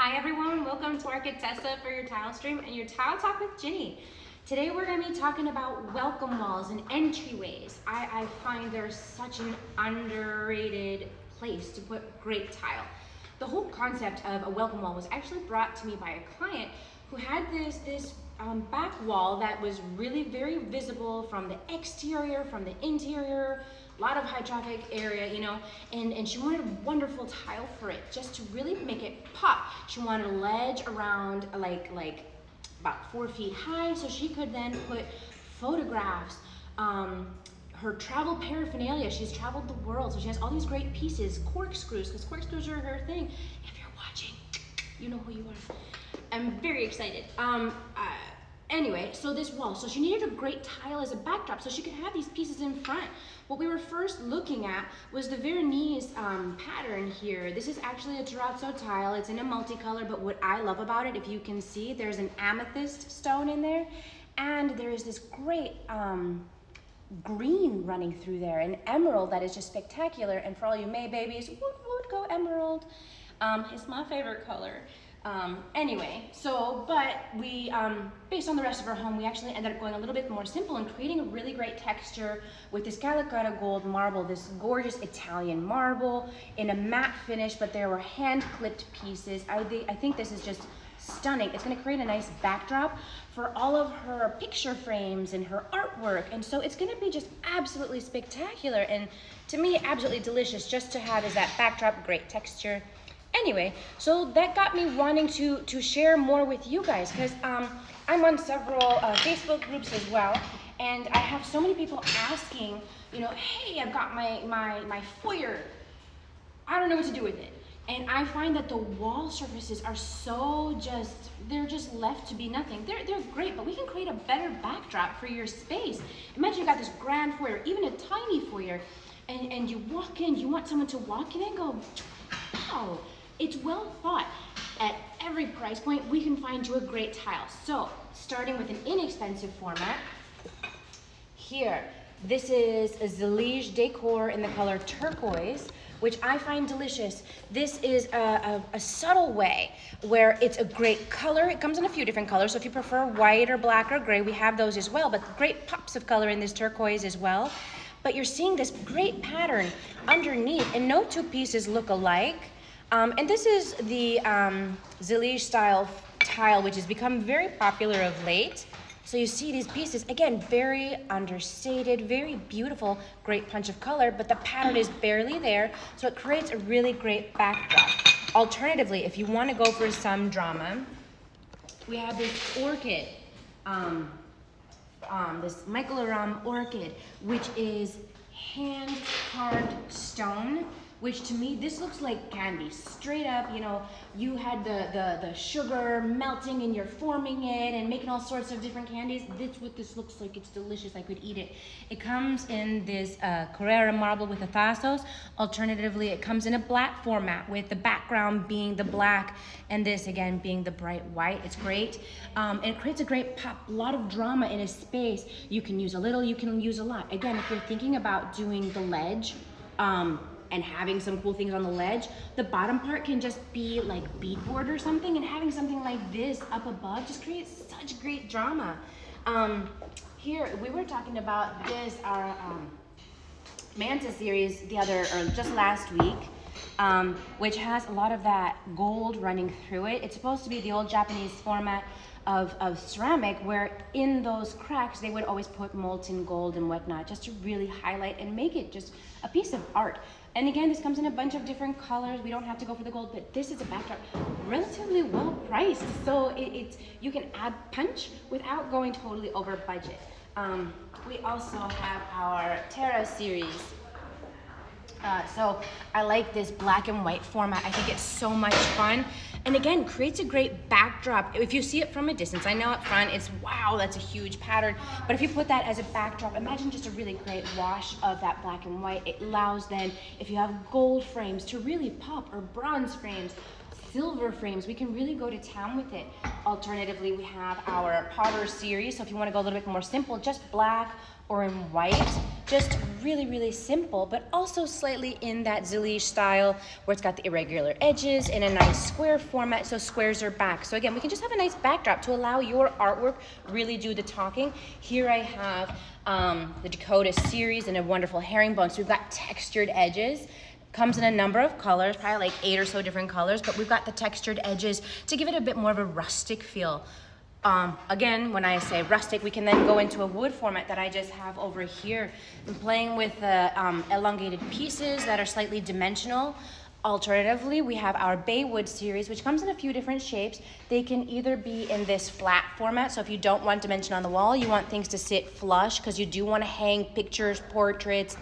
Hi everyone, welcome to Orchid for your TileStream and your Tile Talk with Ginny. Today we're going to be talking about welcome walls and entryways. I find they're such an underrated place to put great tile. The whole concept of a welcome wall was actually brought to me by a client who had this back wall that was really very visible from the exterior, from the interior, a lot of high traffic area, you know, and she wanted a wonderful tile for it, just to really make it pop. She wanted a ledge around like about 4 feet high, so she could then put photographs, her travel paraphernalia. She's traveled the world, so she has all these great pieces, corkscrews, because corkscrews are her thing. If you're watching, you know who you are. I'm very excited. Anyway, so this wall, so she needed a great tile as a backdrop so she could have these pieces in front. What we were first looking at was the Veronese pattern here. This is actually a terrazzo tile. It's in a multicolor, but what I love about it, if you can see, there's an amethyst stone in there, and there is this great green running through there, an emerald that is just spectacular. And for all you May babies, would go emerald. It's my favorite color. Anyway, so, but we, based on the rest of our home, we actually ended up going a little bit more simple and creating a really great texture with this Calicut gold marble, this gorgeous Italian marble in a matte finish, but there were hand-clipped pieces. I think this is just stunning. It's going to create a nice backdrop for all of her picture frames and her artwork, and so it's going to be just absolutely spectacular, and to me, absolutely delicious just to have as that backdrop, great texture. Anyway, so that got me wanting to share more with you guys, because I'm on several Facebook groups as well, and I have so many people asking, you know, hey, I've got my foyer, I don't know what to do with it. And I find that the wall surfaces are so they're just left to be nothing. They're great, but we can create a better backdrop for your space. Imagine you got this grand foyer, even a tiny foyer, and you walk in, you want someone to walk in and go, wow. It's well thought. At every price point, we can find you a great tile. So, starting with an inexpensive format, here, this is a Zelige decor in the color turquoise, which I find delicious. This is a subtle way where it's a great color. It comes in a few different colors, so if you prefer white or black or gray, we have those as well, but great pops of color in this turquoise as well. But you're seeing this great pattern underneath, and no two pieces look alike. And this is the Zelige style tile, which has become very popular of late. So you see these pieces, again, very understated, very beautiful, great punch of color, but the pattern is barely there, so it creates a really great backdrop. Alternatively, if you want to go for some drama, we have this Orchid, this Michael Aram Orchid, which is hand-carved stone, which to me, this looks like candy, straight up. You know, you had the sugar melting and you're forming it and making all sorts of different candies. That's what this looks like. It's delicious. I could eat it. It comes in this Carrara marble with the thassos. Alternatively, it comes in a black format with the background being the black and this again being the bright white. It's great. And it creates a great pop, a lot of drama in a space. You can use a little, you can use a lot. Again, if you're thinking about doing the ledge, and having some cool things on the ledge, the bottom part can just be like beadboard or something, and having something like this up above just creates such great drama. Here, we were talking about this, our Manta series just last week, which has a lot of that gold running through it. It's supposed to be the old Japanese format of ceramic, where in those cracks they would always put molten gold and whatnot, just to really highlight and make it just a piece of art. And again, this comes in a bunch of different colors. We don't have to go for the gold, but this is a backdrop relatively well priced, so you can add punch without going totally over budget. We also have our Terra series. So I like this black and white format. I think it's so much fun. And again, creates a great backdrop. If you see it from a distance, I know up front it's, wow, that's a huge pattern. But if you put that as a backdrop, imagine just a really great wash of that black and white. It allows then, if you have gold frames, to really pop, or bronze frames, silver frames, we can really go to town with it. Alternatively, we have our Potter series. So if you want to go a little bit more simple, just black or in white, just really, really simple, but also slightly in that Zillige style where it's got the irregular edges in a nice square format, so squares are back. So again, we can just have a nice backdrop to allow your artwork really do the talking. Here I have the Dakota series in a wonderful herringbone. So we've got textured edges. Comes in a number of colors, probably like 8 or so different colors, but we've got the textured edges to give it a bit more of a rustic feel. Again, when I say rustic, we can then go into a wood format that I just have over here. I'm playing with the elongated pieces that are slightly dimensional. Alternatively, we have our Baywood series, which comes in a few different shapes. They can either be in this flat format, so if you don't want dimension on the wall, you want things to sit flush because you do want to hang pictures, portraits,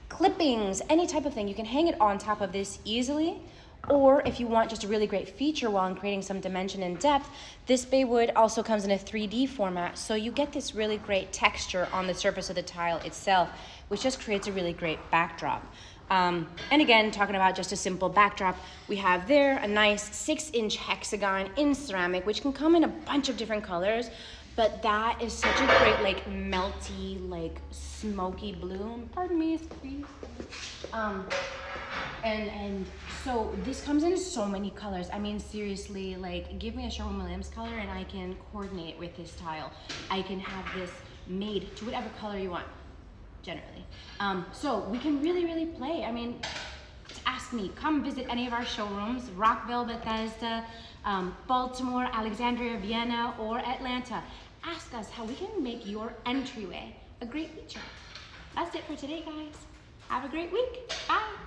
clippings, any type of thing. You can hang it on top of this easily. Or if you want just a really great feature wall and creating some dimension and depth, this Baywood also comes in a 3D format. So you get this really great texture on the surface of the tile itself, which just creates a really great backdrop. And again, talking about just a simple backdrop, we have there a nice 6-inch hexagon in ceramic, which can come in a bunch of different colors. But that is such a great, like, melty, like, smoky bloom. Pardon me, excuse. And so this comes in so many colors. I mean, seriously, like, give me a Sherwin-Williams color and I can coordinate it with this tile. I can have this made to whatever color you want, generally. So we can really, really play. I mean, ask me, come visit any of our showrooms, Rockville, Bethesda, Baltimore, Alexandria, Vienna, or Atlanta. Ask us how we can make your entryway a great feature. That's it for today, guys. Have a great week. Bye.